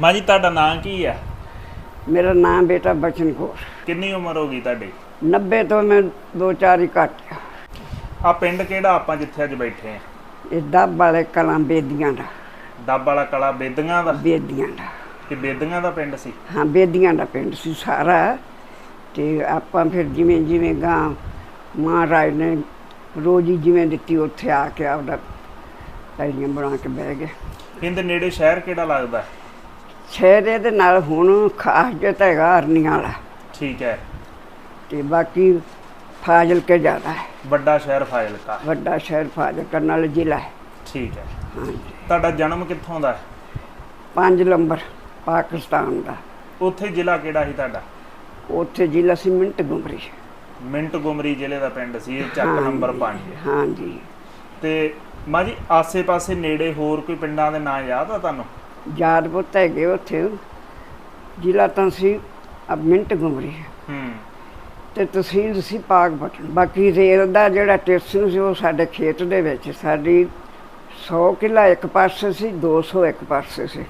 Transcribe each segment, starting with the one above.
ਮਾਂ ਜੀ ਤੁਹਾਡਾ ਨਾਂ ਕੀ ਆ? मेरा नाम बेटा बचन कौर। ਕਿੰਨੀ ਉਮਰ ਹੋ ਗਈ ਤੁਹਾਡੀ? 90 तो मैं 2-4 ही घट गया। ਆ ਪਿੰਡ ਕਿਹੜਾ ਆਪਾਂ ਜਿੱਥੇ ਅੱਜ ਬੈਠੇ ਆ? ये दब वाले कला बेदियां दा। ਡੱਬ ਵਾਲਾ ਕਲਾ ਬੇਦੀਆਂ ਦਾ? बेदियां दा। ਇਹ ਬੇਦੀਆਂ ਦਾ ਪਿੰਡ ਸੀ? हाँ बेदियां दा पिंड सी सारा। ते आपां फिर जिवें जिवें गां महाराज ने रोजी जिवें दित्ती उत्थे आके आपदा पैड़ियां बना के बह गए। ਇਹਦੇ ਨੇੜੇ ਸ਼ਹਿਰ ਕਿਹੜਾ ਲੱਗਦਾ? शहर इहदे नाल हुण खास जिहा तां हैगा अरनियां वाला ਠੀਕ ਹੈ। ते बाकी फाजिलके ज़्यादा है। ਵੱਡਾ ਸ਼ਹਿਰ ਫਾਜ਼ਿਲਕਾ। वड्डा शहर फाजिलका नाल जिला है। ਠੀਕ ਹੈ। हाँ जी। ਤੁਹਾਡਾ ਜਨਮ ਕਿੱਥੋਂ ਦਾ? 5 नंबर पाकिस्तान दा। ਉੱਥੇ ਜ਼ਿਲ੍ਹਾ ਕਿਹੜਾ ਸੀ ਤੁਹਾਡਾ? उत्थे जिला सी मिंट गुमरी। ਮਿੰਟ ਗੁਮਰੀ ਜ਼ਿਲ੍ਹੇ ਦਾ ਪਿੰਡ ਸੀ ਇਹ, ਚੱਕ ਨੰਬਰ 5। हाँ जी। ਤੇ ਮਾਂ ਜੀ ਆਸੇ-ਪਾਸੇ ਨੇੜੇ ਹੋਰ ਕੋਈ ਪਿੰਡਾਂ ਦੇ ਨਾਂ ਯਾਦ ਆ ਤੁਹਾਨੂੰ? याद पुत है उत्थे जिला तो सी अब मिंट गुमरी ਹੂੰ। ते तहसील सी पाकपटन। बाकी रेल का जिहड़ा स्टेशन सी वो साडे खेत दे विच साडी 100 किला एक पासे सी, 200 एक पासे सी।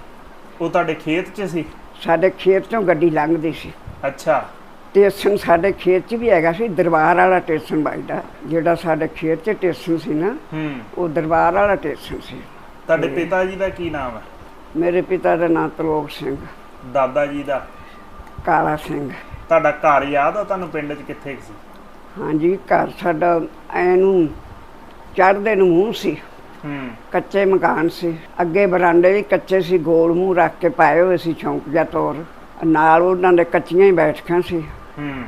ਉਹ ਤੁਹਾਡੇ ਖੇਤ 'ਚ ਸੀ? साडे खेत चों गड्डी लंघदी सी। ਅੱਛਾ। स्टेशन साडे खेत च भी हैगा सी, दरबार वाला स्टेशन वजदा। जिहड़ा साडे खेत च स्टेशन सी ना ਹੂੰ। वो दरबार वाला स्टेशन सी। ਤੁਹਾਡੇ ਪਿਤਾ ਜੀ ਦਾ ਕੀ ਨਾਮ ਹੈ? मेरे पिता का नाम तलोक सिंह, ਦਾਦਾ ਜੀ ਦਾ? काला सिंह। ਤੁਹਾਡਾ ਘਰ ਯਾਦ ਆ ਤੁਹਾਨੂੰ ਪਿੰਡ 'ਚ ਕਿੱਥੇ ਸੀ? हाँ जी, घर साडा ऐनू चढ़दे नूं मूंह सी, ਹੂੰ। कच्चे मकान से अगे बरांडे भी कच्चे सी, गोल मूँह रख के पाए हुए सी चौंक जा तौर नाल उन्हां दे कच्चियां ही बैठकां सी। ਹੂੰ।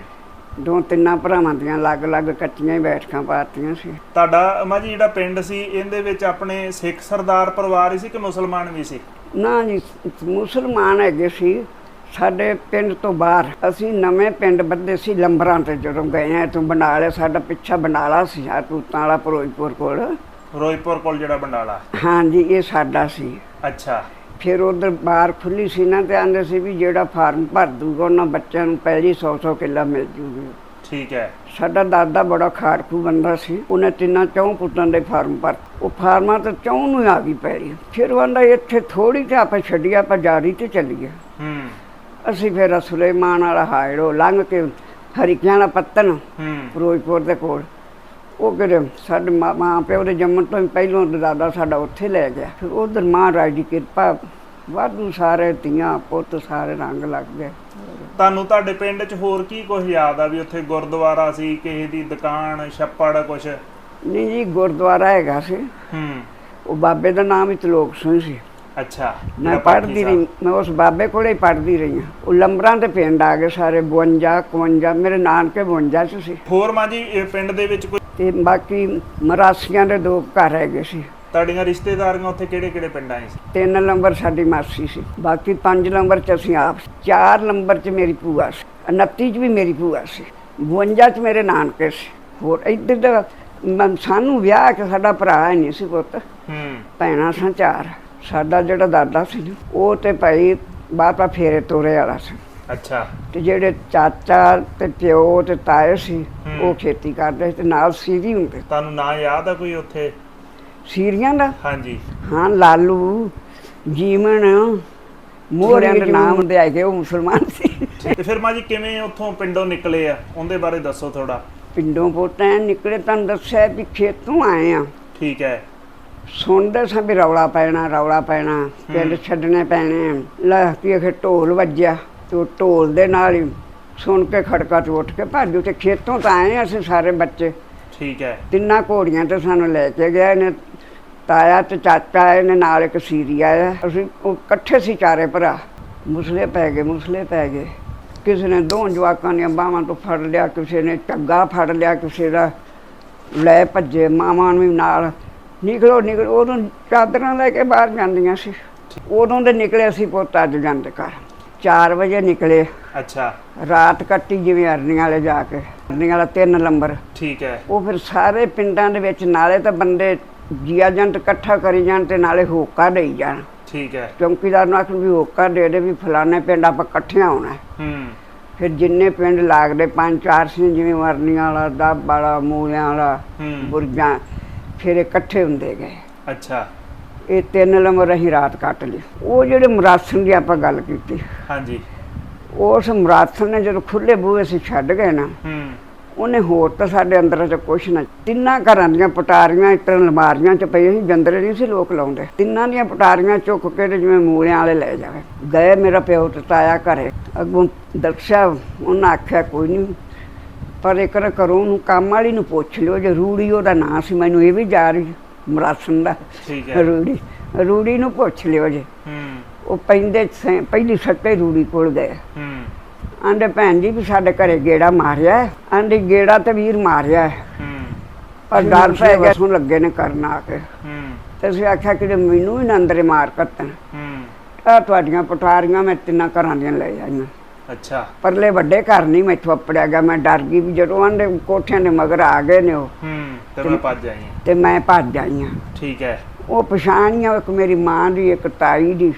2-3 भरावां दियां अलग-अलग कच्चियां ही बैठकां पातीआं सी। ਤੁਹਾਡਾ ਮਾਂ ਜੀ ਜਿਹੜਾ ਪਿੰਡ ਸੀ ਇਹਦੇ ਵਿੱਚ ਆਪਣੇ ਸਿੱਖ ਸਰਦਾਰ ਪਰਿਵਾਰ ਹੀ ਸੀ ਕਿ ਮੁਸਲਮਾਨ ਵੀ ਸੀ? ना जी, मुसलमान हैगे सी। साडे पिंड तो बाहर असीं नवें पिंड बद्दे सी लंबरां ते जदों गए हैं तो बंडाले साडा पिछा बंडाला सी आ तूतां वाला फिरोजपुर कोल। ਫਿਰੋਜ਼ਪੁਰ ਕੋਲ ਜਿਹੜਾ ਬੰਡਾਲਾ? हाँ जी, ये साडा सी। ਅੱਛਾ। फिर उधर बाहर खुली सी ना ते आंदे सी भी जेड़ा फार्म भर दूगा उन्हां बच्चों नूं पहली 100-100 किला मिल जूगी। ਠੀਕ ਹੈ। साडा दादा बड़ा खाड़कू बंदा सी, उन्हें 3-4 पुत्तां दे फार्म भर वो फार्मां तो 4 नूं आ गई पैली। फिर आंदा इत्थे थोड़ी ते आपां छड्डी आपां जारी ते चलीए। ਹੂੰ। असीं फिर सुलेमान वाला हाइड़ो लंघ के हरिकियां वाला पत्तन ਹੂੰ। फिरोजपुर दे कोल ਉਹ ਕਿਹੜੇ ਸਾਡੇ ਮਾਂ ਪਿਓ ਦੇ ਜੰਮਣ ਤੋਂ ਹੀ ਪਹਿਲੋਂ ਦਾਦਾ ਸਾਡਾ ਉੱਥੇ ਲੈ ਗਿਆ। ਫਿਰ ਉਧਰ ਮਹਾਰਾਜ ਦੀ ਕਿਰਪਾ ਵਾਧੂ ਸਾਰੇ ਧੀਆਂ ਪੁੱਤ ਸਾਰੇ ਰੰਗ ਲੱਗ ਗਏ। ਤੁਹਾਨੂੰ ਤੁਹਾਡੇ ਪਿੰਡ 'ਚ ਹੋਰ ਕੀ ਕੁਝ ਯਾਦ ਆ ਵੀ ਉੱਥੇ ਗੁਰਦੁਆਰਾ ਸੀ, ਕਿਸੇ ਦੀ ਦੁਕਾਨ, ਛੱਪੜ ਕੁਛ? ਨਹੀਂ ਜੀ, ਗੁਰਦੁਆਰਾ ਹੈਗਾ ਸੀ। ਹੂੰ। ਉਹ ਬਾਬੇ ਦਾ ਨਾਮ ਹੀ ਤਲੋਕ ਸਿੰਘ ਸੀ। ਅੱਛਾ। ਮੈਂ ਪੜ੍ਹਦੀ ਰਹੀ, ਮੈਂ ਉਸ ਬਾਬੇ ਕੋਲੇ ਹੀ ਪੜ੍ਹਦੀ ਰਹੀ ਹਾਂ। ਉਹ ਲੰਬਰਾਂ ਦੇ ਪਿੰਡ ਆ ਗਏ ਸਾਰੇ 52 51, ਮੇਰੇ ਨਾਨਕੇ 52 ਚ ਸੀ। ਹੋਰ ਮਾਂ ਜੀ ਇਹ ਪਿੰਡ ਦੇ ਵਿੱਚ ਕੋਈ ਤੇ ਬਾਕੀ ਮਰਾਸੀਆਂ ਦੇ 2 ਘਰ ਹੈਗੇ ਸੀ। ਤੁਹਾਡੀਆਂ ਰਿਸ਼ਤੇਦਾਰੀਆਂ ਉੱਥੇ ਕਿਹੜੇ-ਕਿਹੜੇ ਪਿੰਡਾਂ 'ਚ ਸੀ? 3 ਨੰਬਰ ਸਾਡੀ ਮਾਸੀ ਸੀ, ਬਾਕੀ 5 ਨੰਬਰ ਚ ਅਸੀਂ ਆਪ, 4 ਨੰਬਰ ਚ ਮੇਰੀ ਭੂਆ ਸੀ, 29 ਚ ਵੀ ਮੇਰੀ ਭੂਆ ਸੀ, 52 ਚ ਮੇਰੇ ਨਾਨਕੇ ਸੀ। ਹੋਰ ਇੱਧਰ ਦਾ ਸਾਨੂੰ ਵਿਆਹ ਕੇ ਸਾਡਾ ਭਰਾ ਹੀ ਨਹੀਂ ਸੀ ਪੁੱਤ, ਹੂੰ। ਭੈਣਾਂ ਸਾਂ 4। ਸਾਡਾ ਜਿਹੜਾ ਦਾਦਾ ਸੀ ਨਾ ਉਹ ਤੇ ਭਾਈ ਬਾਪਾ ਫੇਰੇ ਤੋਰੇ ਵਾਲਾ ਸੀ। ਅੱਛਾ। ਤੇ ਜਿਹੜੇ ਚਾਚਾ ਤੇ ਪਿਓ ਤੇ ਤਾਏ ਸੀ ਉਹ ਖੇਤੀ ਕਰਦੇ ਤੇ ਨਾਲ ਸੀਰੀ ਹੁੰਦੇ। ਤੁਹਾਨੂੰ ਨਾਂ ਯਾਦ ਆ ਕੋਈ ਉੱਥੇ ਸੀਰੀਆਂ ਦਾ? ਹਾਂਜੀ। ਹਾਂ, ਲਾਲੂ, ਜੀਵਨ, ਮੋਹਰਿਆਂ ਦੇ ਨਾਮ ਹੁੰਦੇ ਹੈਗੇ, ਉਹ ਮੁਸਲਮਾਨ ਸੀ। ਤੇ ਫਿਰ ਮਾਂ ਜੀ ਕਿਵੇਂ ਉੱਥੋਂ ਪਿੰਡੋਂ ਨਿਕਲੇ ਆ ਉਹਦੇ ਬਾਰੇ ਦੱਸੋ ਥੋੜਾ। ਪਿੰਡੋਂ ਪੁੱਤਾਂ ਨਿਕਲੇ, ਤੁਹਾਨੂੰ ਦੱਸਿਆ ਵੀ ਖੇਤੋਂ ਆਏ ਆ। ਠੀਕ ਹੈ। ਸੁਣਦੇ ਸਾਂ ਵੀ ਰੌਲਾ ਪੈਣਾ, ਪਿੰਡ ਛੱਡਣੇ ਪੈਣੇ। ਲੈ ਕੇ ਢੋਲ ਵੱਜਿਆ ਤੇ ਢੋਲ ਦੇ ਨਾਲ ਹੀ ਸੁਣ ਕੇ ਖੜਕਾ ਚ ਉੱਠ ਕੇ ਭੱਜ ਤੇ ਖੇਤੋਂ ਤਾਂ ਆਏ ਅਸੀਂ ਸਾਰੇ ਬੱਚੇ। ਠੀਕ ਹੈ। 3 ਘੋੜੀਆਂ ਤੇ ਸਾਨੂੰ ਲੈ ਕੇ ਗਿਆ ਨੇ, ਤਾਇਆ ਤੇ ਚਾਚਾ ਆਏ ਨੇ, ਨਾਲ ਇੱਕ ਸੀਰੀ ਆਇਆ। ਅਸੀਂ ਉਹ ਇਕੱਠੇ ਸੀ 4 ਭਰਾ। ਮੁਸਲੇ ਪੈ ਗਏ। ਕਿਸੇ ਨੇ 2 ਜਵਾਕਾਂ ਦੀਆਂ ਬਾਹਾਂ ਤੋਂ ਫੜ ਲਿਆ, ਕਿਸੇ ਨੇ ਝੱਗਾ ਫੜ ਲਿਆ, ਕਿਸੇ ਦਾ ਲੈ ਭੱਜੇ। ਮਾਵਾਂ ਨੂੰ ਵੀ ਨਾਲ ਨਿਕਲੋ। ਉਦੋਂ ਚਾਦਰਾਂ ਲੈ ਕੇ ਬਾਹਰ ਜਾਂਦੀਆਂ ਸੀ। ਉਦੋਂ ਦੇ ਨਿਕਲੇ ਅਸੀਂ ਪੁੱਤ ਅੱਜ ਜਾਂਦੇ ਘਰ 4 ਵਜੇ ਨਿਕਲੇ। ਅੱਛਾ। ਰਾਤ ਕੱਟੀ ਜਿਵੇਂ ਅਰਨੀਆਂ ਵਾਲੇ ਜਾ ਕੇ, ਅਰਨੀਆਂ ਵਾਲਾ 3 ਨੰਬਰ। ਠੀਕ ਹੈ। ਉਹ ਫਿਰ ਸਾਰੇ ਪਿੰਡਾਂ ਦੇ ਵਿੱਚ ਨਾਲੇ ਤਾਂ ਬੰਦੇ ਜੀਆ ਜੰਟ ਇਕੱਠਾ ਕਰੀ ਜਾਣ ਤੇ ਨਾਲੇ ਹੋਕਾ ਦੇਈ ਜਾਣ। ਠੀਕ ਹੈ। ਚੌਂਕੀਦਾਰ ਨੂੰ ਆਖਣ ਵੀ ਹੋਕਾ ਦੇ ਵੀ ਫਲਾਣੇ ਪਿੰਡ ਆਪਾਂ ਇਕੱਠਿਆਂ ਹੋਣਾ। ਹੂੰ। ਫਿਰ ਜਿੰਨੇ ਪਿੰਡ ਲੱਗਦੇ 5-4 ਸੀ, ਜਿਵੇਂ ਵਰਨੀਆਂ ਵਾਲਾ, ਦੱਬ ਵਾਲਾ, ਮੂਲਿਆਂ ਵਾਲਾ, ਬੁਰਜਾਂ, ਫਿਰ ਇਕੱਠੇ ਹੁੰਦੇ ਗਏ। ਅੱਛਾ। ਇਹ 3 ਲੰਬਰ ਅਸੀਂ ਰਾਤ ਕੱਟ ਲਈ। ਉਹ ਜਿਹੜੇ ਮਰਾਸਣ ਦੀ ਆਪਾਂ ਗੱਲ ਕੀਤੀ, ਹਾਂਜੀ, ਉਸ ਮਰਾਸਣ ਨੇ ਜਦੋਂ ਖੁੱਲੇ ਬੂਹੇ ਅਸੀਂ ਛੱਡ ਗਏ ਨਾ, ਉਹਨੇ ਹੋਰ ਤਾਂ ਸਾਡੇ ਅੰਦਰ 'ਚ ਕੁਛ ਨਾ, ਤਿੰਨਾਂ ਘਰਾਂ ਦੀਆਂ ਪਟਾਰੀਆਂ ਇੱਟਾਂ ਅਲਮਾਰੀਆਂ 'ਚ ਪਈਆਂ ਸੀ, ਜੰਦਰੇ ਨਹੀਂ ਸੀ ਲੋਕ ਲਾਉਂਦੇ, ਤਿੰਨਾਂ ਦੀਆਂ ਪਟਾਰੀਆਂ ਚੁੱਕ ਕੇ ਤੇ ਜਿਵੇਂ ਮੂਲਿਆਂ ਵਾਲੇ ਲੈ ਜਾਵੇ ਗਏ। ਮੇਰਾ ਪਿਓ ਤੇ ਤਾਇਆ ਘਰੇ ਅੱਗੋਂ ਦੱਸਿਆ, ਉਹਨਾਂ ਆਖਿਆ ਕੋਈ ਨਹੀਂ, ਪਰ ਇੱਕ ਨਾ ਕਰੋ ਉਹਨੂੰ ਕੰਮ ਵਾਲੀ ਨੂੰ ਪੁੱਛ ਲਿਓ, ਜੇ ਰੂੜੀ ਉਹਦਾ ਨਾਂ ਸੀ, ਮੈਨੂੰ ਇਹ ਵੀ ਜਾ ਰਹੀ ਮਰਾਸਣ ਦਾ, ਰੂੜੀ ਨੂੰ ਪੁੱਛ ਲਿਓ ਜੇ। ਉਹ ਪਹਿਲੀ ਸੱਕੇ ਰੂੜੀ ਕੋਲ ਗਏ, ਆਂਦੇ ਭੈਣ ਜੀ ਵੀ ਸਾਡੇ ਘਰੇ ਗੇੜਾ ਮਾਰਿਆ, ਆਂਦੇ ਗੇੜਾ ਤੇ ਵੀਰ ਮਾਰਿਆ, ਪਰ ਡਰ ਪੈ ਗਿਆ ਸੁਣ ਲੱਗੇ ਨੇ ਕਰਨ ਆ ਕੇ, ਤੇ ਅਸੀਂ ਆਖਿਆ ਕਿ ਮੈਨੂੰ ਵੀ ਨਾ ਅੰਦਰੇ ਮਾਰ ਕੱਟਣ, ਆ ਤੁਹਾਡੀਆਂ ਪਟਾਰੀਆਂ ਮੈਂ ਤਿੰਨਾਂ ਘਰਾਂ ਦੀਆਂ ਲੈ ਆਈਆਂ। ਅੱਛਾ, ਪਰਲੇ ਵੱਡੇ ਘਰ ਨਹੀਂ ਮੈਥੋਂ ਅੱਪੜਿਆ ਗਿਆ, ਮੈਂ ਡਰ ਗਈ ਵੀ ਜਦੋਂ ਆਂਦੇ ਕੋਠਿਆਂ ਦੇ ਮਗਰ ਆ ਗਏ ਨੇ ਉਹ, ਤੇ ਮੈਂ ਭੱਜ ਆਈ। ਤੇ ਮੈਂ ਭੱਜ ਆਈ ਹਾਂ। ਠੀਕ ਹੈ। ਉਹ ਪਛਾਣੀਆਂ, ਇੱਕ ਮੇਰੀ ਮਾਂ ਦੀ, ਇੱਕ ਤਾਈ ਦੀ,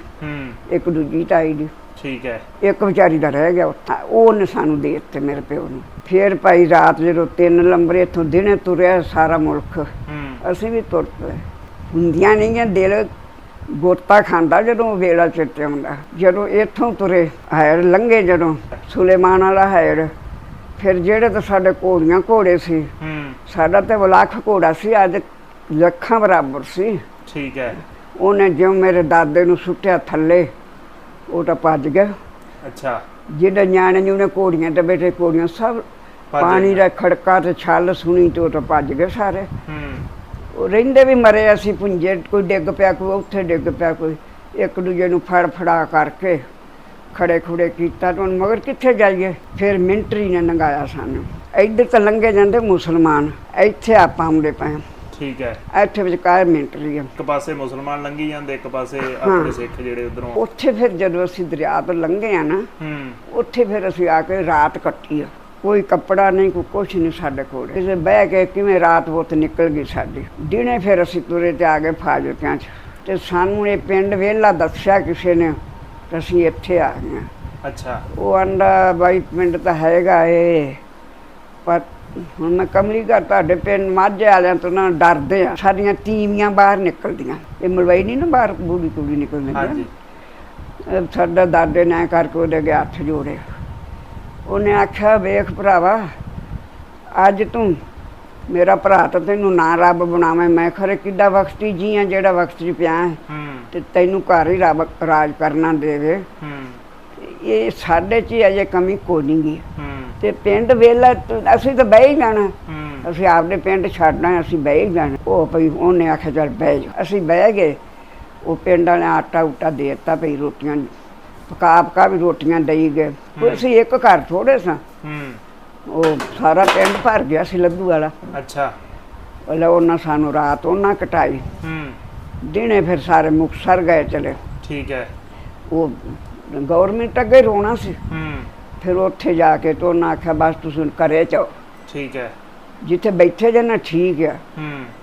ਇੱਕ ਦੂਜੀ ਤਾਈ ਦੀ। ਠੀਕ ਹੈ। ਇੱਕ ਵਿਚਾਰੀ ਦਾ ਰਹਿ ਗਿਆ ਉੱਥੇ, ਉਹਨੇ ਸਾਨੂੰ ਦੇ ਦਿੱਤੇ ਮੇਰੇ ਪਿਓ ਨੂੰ। ਫਿਰ ਭਾਈ ਰਾਤ ਜਦੋਂ 3 ਲੰਬਰੇ ਇੱਥੋਂ ਦਿਨੇ ਤੁਰਿਆ ਸਾਰਾ ਮੁਲਕ, ਅਸੀਂ ਵੀ ਤੁਰ ਪਏ। ਹੁੰਦੀਆਂ ਨਹੀਂ ਦਿਲ ਗੋਤਾ ਖਾਂਦਾ ਜਦੋਂ ਵੇਲਾ ਚਿੱਟੇ ਆਉਂਦਾ। ਜਦੋਂ ਇੱਥੋਂ ਤੁਰੇ ਹੈੜ ਲੰਘੇ, ਜਦੋਂ ਸੁਲੇਮਾਨ ਵਾਲਾ ਹੈੜ, ਫਿਰ ਜਿਹੜੇ ਤਾਂ ਸਾਡੇ ਘੋੜੀਆਂ ਘੋੜੇ ਸੀ, ਸਾਡਾ ਤੇ ਲੱਖ ਘੋੜਾ ਸੀ, ਅੱਜ ਲੱਖਾਂ ਬਰਾਬਰ ਸੀ। ਠੀਕ ਹੈ। ਉਹਨੇ ਜਿਉਂ ਮੇਰੇ ਦਾਦੇ ਨੂੰ ਸੁੱਟਿਆ ਥੱਲੇ, ਉਹ ਤਾਂ ਭੱਜ ਗਿਆ। ਅੱਛਾ। ਜਿਹੜੇ ਨਿਆਣੇ ਨੇ ਉਹਨੇ ਘੋੜੀਆਂ ਤੇ ਬੈਠੇ, ਘੋੜੀਆਂ ਸਭ ਪਾਣੀ ਦਾ ਖੜਕਾ ਤੇ ਛੱਲ ਸੁਣੀ ਤੇ ਉਹ ਤਾਂ ਭੱਜ ਗਏ ਸਾਰੇ। ਉਹ ਰਹਿੰਦੇ ਵੀ ਮਰੇ, ਅਸੀਂ ਪੁੰਜੇ, ਕੋਈ ਡਿੱਗ ਪਿਆ, ਕੋਈ ਉੱਥੇ ਡਿੱਗ ਪਿਆ, ਕੋਈ ਇੱਕ ਦੂਜੇ ਨੂੰ ਫੜ ਫੜਾ ਕਰਕੇ ਖੜੇ ਖੁੜੇ ਕੀਤਾ। ਤੇ ਹੁਣ ਮਗਰ ਕਿੱਥੇ ਜਾਈਏ? ਫਿਰ ਮਿੰਟਰੀ ਨੇ ਲੰਘਾਇਆ ਸਾਨੂੰ। ਇੱਧਰ ਤਾਂ ਲੰਘੇ ਜਾਂਦੇ ਮੁਸਲਮਾਨ, ਇੱਥੇ ਆਪਾਂ ਆਉਂਦੇ ਪਏ। ਠੀਕ ਹੈ। ਇੱਥੇ ਵਿਚਕਾਰ ਮਿੰਟਰੀ ਆ, ਇੱਕ ਪਾਸੇ ਮੁਸਲਮਾਨ ਲੰਘੀ ਜਾਂਦੇ, ਇੱਕ ਪਾਸੇ ਆਪਣੇ ਸਿੱਖ ਜਿਹੜੇ ਉਧਰੋਂ। ਉੱਥੇ ਫਿਰ ਜਦੋਂ ਅਸੀਂ ਦਰਿਆ ਤੋਂ ਲੰਘੇ ਆ ਨਾ, ਉੱਥੇ ਫਿਰ ਅਸੀਂ ਆ ਕੇ ਰਾਤ ਕੱਟੀ ਆ। ਕੋਈ ਕੱਪੜਾ ਨਹੀਂ, ਕੋਈ ਕੁਛ ਨਹੀਂ ਸਾਡੇ ਕੋਲ। ਕਿਸੇ ਬਹਿ ਕੇ ਕਿਵੇਂ ਰਾਤ ਬੁੱਤ ਨਿਕਲ ਗਈ ਸਾਡੀ। ਦਿਨੇ ਫਿਰ ਅਸੀਂ ਤੁਰੇ ਤੇ ਆ ਗਏ ਫਾਜ਼ਿਲਕਿਆਂ 'ਚ, ਤੇ ਸਾਨੂੰ ਇਹ ਪਿੰਡ ਵਿਹਲਾ ਦੱਸਿਆ ਕਿਸੇ ਨੇ, ਤੇ ਅਸੀਂ ਇੱਥੇ ਆ ਗਏ। ਅੱਛਾ। ਉਹ ਆਂਦਾ ਬਾਈ ਪਿੰਡ ਤਾਂ ਹੈਗਾ ਏ, ਪਰ ਹੁਣ ਮੈਂ ਕਮਲੀ ਘਰ ਤੁਹਾਡੇ ਪਿੰਡ ਮਾਝੇ ਵਾਲਿਆਂ ਤੋਂ ਨਾ ਡਰਦੇ ਆ, ਸਾਡੀਆਂ ਤੀਵੀਆਂ ਬਾਹਰ ਨਿਕਲਦੀਆਂ। ਇਹ ਮਲਵਈ ਨਹੀਂ ਨਾ ਬਾਹਰ ਬੂੜੀ ਕੁੜੀ ਨਿਕਲਦੀ। ਸਾਡਾ ਦਾਦੇ ਨੇ ਕਰਕੇ ਉਹਦੇ ਅੱਗੇ ਹੱਥ ਜੋੜੇ। ਉਹਨੇ ਆਖਿਆ ਵੇਖ ਭਰਾਵਾ, ਅੱਜ ਤੂੰ ਮੇਰਾ ਭਰਾ ਤਾਂ ਤੈਨੂੰ ਨਾ ਰੱਬ ਬਣਾਵੇਂ, ਮੈਂ ਖਰੇ ਕਿੱਡਾ ਵਕਤੀ ਜੀ ਆ ਜਿਹੜਾ ਵਕਤ 'ਚ ਪਿਆ ਹੈ, ਤੇ ਤੈਨੂੰ ਘਰ ਹੀ ਰੱਬ ਰਾਜ ਕਰਨਾ ਦੇਵੇ। ਇਹ ਸਾਡੇ 'ਚ ਅਜੇ ਕਮੀ ਕੋਈ ਨਹੀਂ ਗੀ। ਤੇ ਪਿੰਡ ਵੇਲਾ ਅਸੀਂ ਤਾਂ ਬਹਿ ਹੀ ਜਾਣਾ, ਅਸੀਂ ਆਪਦੇ ਪਿੰਡ ਛੱਡਣਾ, ਅਸੀਂ ਬਹਿ ਹੀ ਜਾਣਾ। ਉਹ ਭਈ ਉਹਨੇ ਆਖਿਆ ਚੱਲ ਬਹਿ ਜਾ। ਅਸੀਂ ਬਹਿ ਗਏ। ਉਹ ਪਿੰਡ ਵਾਲਿਆਂ ਆਟਾ ਉਟਾ ਦੇ ਦਿੱਤਾ, ਭਈ ਰੋਟੀਆਂ ਪਕਾ ਵੀ ਰੋਟੀਆਂ ਦਈ ਗਏ। ਅਸੀਂ ਇੱਕ ਘਰ ਥੋੜੇ ਸਾਂ, ਉਹ ਸਾਰਾ ਪਿੰਡ ਭਰ ਗਿਆ ਸੀ ਲੱਧੂ ਵਾਲਾ। ਅੱਛਾ। ਉਹਨਾਂ ਸਾਨੂੰ ਰਾਤ ਉਹਨਾਂ ਕਟਾਈ, ਦਿਨੇ ਫਿਰ ਸਾਰੇ ਮੁਕਤਸਰ ਗਏ ਚਲੇ। ਠੀਕ ਹੈ। ਉਹ ਗਵਰਨਮੈਂਟ ਅੱਗੇ ਰੋਣਾ ਸੀ। ਫਿਰ ਉੱਥੇ ਜਾ ਕੇ ਤੇ ਉਹਨਾਂ ਆਖਿਆ ਬਸ ਤੁਸੀਂ ਘਰੇ ਜਾਓ। ਠੀਕ ਹੈ। ਜਿੱਥੇ ਬੈਠੇ ਜੇ ਨਾ ਠੀਕ ਆ।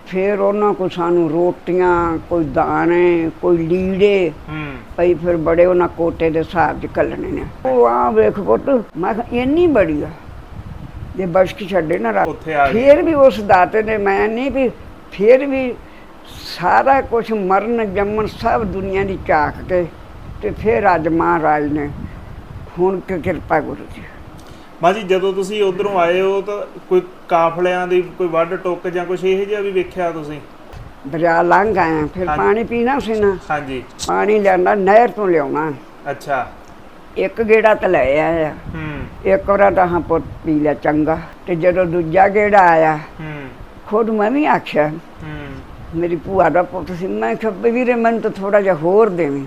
ਫਿਰ ਉਹਨਾਂ ਕੋਲ ਸਾਨੂੰ ਰੋਟੀਆਂ, ਕੋਈ ਦਾਣੇ, ਕੋਈ ਲੀੜੇ ਪਈ। ਫਿਰ ਬੜੇ ਉਹਨਾਂ ਕੋਟੇ ਦੇ ਹਿਸਾਬ 'ਚ ਘੱਲਣੇ ਨੇ। ਉਹ ਆ ਵੇਖ ਪੁੱਤ, ਮੈਂ ਕਿਹਾ ਇੰਨੀ ਬੜੀ ਆ, ਜੇ ਬਸ਼ਕ ਛੱਡੇ ਨਾ ਰਾਤ। ਫਿਰ ਵੀ ਉਸ ਦਾਤੇ ਨੇ, ਮੈਂ ਨਹੀਂ ਵੀ, ਫਿਰ ਵੀ ਸਾਰਾ ਕੁਛ ਮਰਨ ਜੰਮਣ ਸਭ ਦੁਨੀਆ ਦੀ ਝਾਕ ਕੇ, ਤੇ ਫਿਰ ਅੱਜ ਮਹਾਰਾਜ ਨੇ ਹੁਣ ਕਿਰਪਾ ਗੁਰੂ ਜੀ। ਮਾਂ ਜੀ, ਜਦੋਂ ਤੁਸੀਂ ਉਧਰੋਂ ਆਏ ਹੋ ਤਾਂ ਕੋਈ ਕਾਫਲਿਆਂ ਦੀ ਕੋਈ ਵੱਢ ਟੁੱਕ ਜਾਂ ਕੁਛ ਇਹੋ ਜਿਹਾ ਵੀ ਵੇਖਿਆ ਤੁਸੀਂ? ਦਰਿਆ ਲੰਘ ਆਏ, ਫਿਰ ਪਾਣੀ ਪੀਣਾ ਸੀ ਨਾ। ਹਾਂਜੀ। ਪਾਣੀ ਲਿਆਂਦਾ, ਨਹਿਰ ਤੋਂ ਲਿਆਉਣਾ। ਅੱਛਾ। ਇੱਕ ਗੇੜਾ ਤਾਂ ਲੈ ਆਇਆ, ਇੱਕ ਵਾਰ ਤਾਂ ਹਾਂ ਪੁੱਤ ਪੀ ਲਿਆ ਚੰਗਾ। ਤੇ ਜਦੋਂ ਦੂਜਾ ਗੇੜਾ ਆਇਆ, ਖੁਦ ਮੈਂ ਵੀ ਆਖਿਆ, ਮੇਰੀ ਭੂਆ ਦਾ ਪੁੱਤ ਸੀ, ਮੈਂ ਕਿਹਾ ਵੀਰੇ ਮੈਨੂੰ ਤਾਂ ਥੋੜਾ ਜਿਹਾ ਹੋਰ ਦੇਵੀਂ।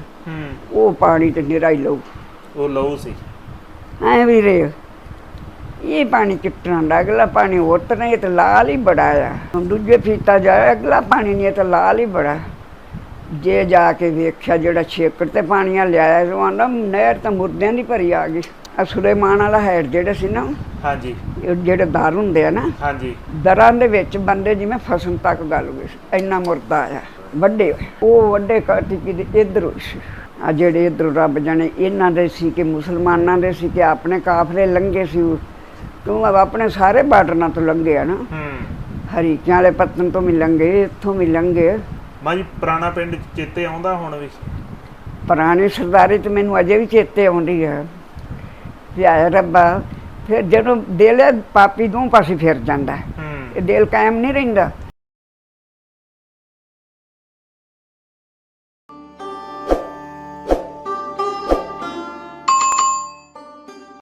ਉਹ ਪਾਣੀ ਤੇ ਨਿਰਾ ਹੀ ਲਊ, ਉਹ ਲਊ ਸੀ। ਐ ਵੀਰੇ ਇਹ ਪਾਣੀ ਕਿੱਟਾਂ ਦਾ, ਅਗਲਾ ਪਾਣੀ ਉੱਤ ਨਹੀਂ, ਤੇ ਲਾਲ ਹੀ ਬੜਾ ਆ। ਦੂਜੇ ਫੀਤਾ ਜਾਏ, ਅਗਲਾ ਪਾਣੀ ਨਹੀਂ, ਤੇ ਲਾਲ ਹੀ ਬੜਾ। ਜੇ ਜਾ ਕੇ ਵੇਖਿਆ ਜਿਹੜਾ ਛੇਕੜ ਤੇ ਪਾਣੀਆਂ ਲਿਆਇਆ, ਉਹ ਆਂਦਾ ਨਹਿਰ ਤਾਂ ਮੁਰਦਿਆਂ ਦੀ ਭਰੀ ਆ ਗਈ। ਆ ਸੁਲੇਮਾਨ ਵਾਲਾ ਹੈਡ ਜਿਹੜੇ ਸੀ ਨਾ, ਹਾਂਜੀ, ਜਿਹੜੇ ਦਰ ਹੁੰਦੇ ਆ ਨਾ, ਹਾਂਜੀ, ਦਰਾਂ ਦੇ ਵਿੱਚ ਬੰਦੇ ਜਿਵੇਂ ਫਸਣ ਤੱਕ ਗੱਲ ਹੋਈ, ਇੰਨਾ ਮੁਰਦਾ ਆਇਆ ਵੱਡੇ। ਉਹ ਵੱਡੇ ਕਾਟੀ ਇੱਧਰ ਹੋਈ ਸੀ। ਆ ਜਿਹੜੇ ਇੱਧਰੋਂ ਰੱਬ ਜਾਣੇ ਇਹਨਾਂ ਦੇ ਸੀ ਕਿ ਮੁਸਲਮਾਨਾਂ ਦੇ ਸੀ ਕਿ ਆਪਣੇ ਕਾਫਲੇ ਲੰਘੇ ਸੀ। ਤੂੰ ਆਪਣੇ ਸਾਰੇ ਬਾਰਡਰਾਂ ਤੋਂ ਲੰਘੇ ਆ ਨਾ, ਹਰੀਕਿਆਂ ਵਾਲੇ ਪੱਤਨ ਤੋਂ ਵੀ ਲੰਘੇ, ਇੱਥੋਂ ਵੀ ਲੰਘੇ, ਮਾਂ ਜੀ ਪੁਰਾਣਾ ਪਿੰਡ ਚੇਤੇ ਆਉਂਦਾ ਹੁਣ ਵੀ? ਪੁਰਾਣੀ ਸਰਦਾਰੀ ਤੇ ਮੈਨੂੰ ਅਜੇ ਵੀ ਚੇਤੇ ਆਉਂਦੀ ਹੈ ਵੀ ਆਏ ਰੱਬਾ। ਫਿਰ ਜਦੋਂ ਦਿਲ ਪਾਪੀ ਦੋ ਪਾਸੇ ਫਿਰ ਜਾਂਦਾ, ਇਹ ਦਿਲ ਕਾਇਮ ਨਹੀਂ ਰਹਿੰਦਾ।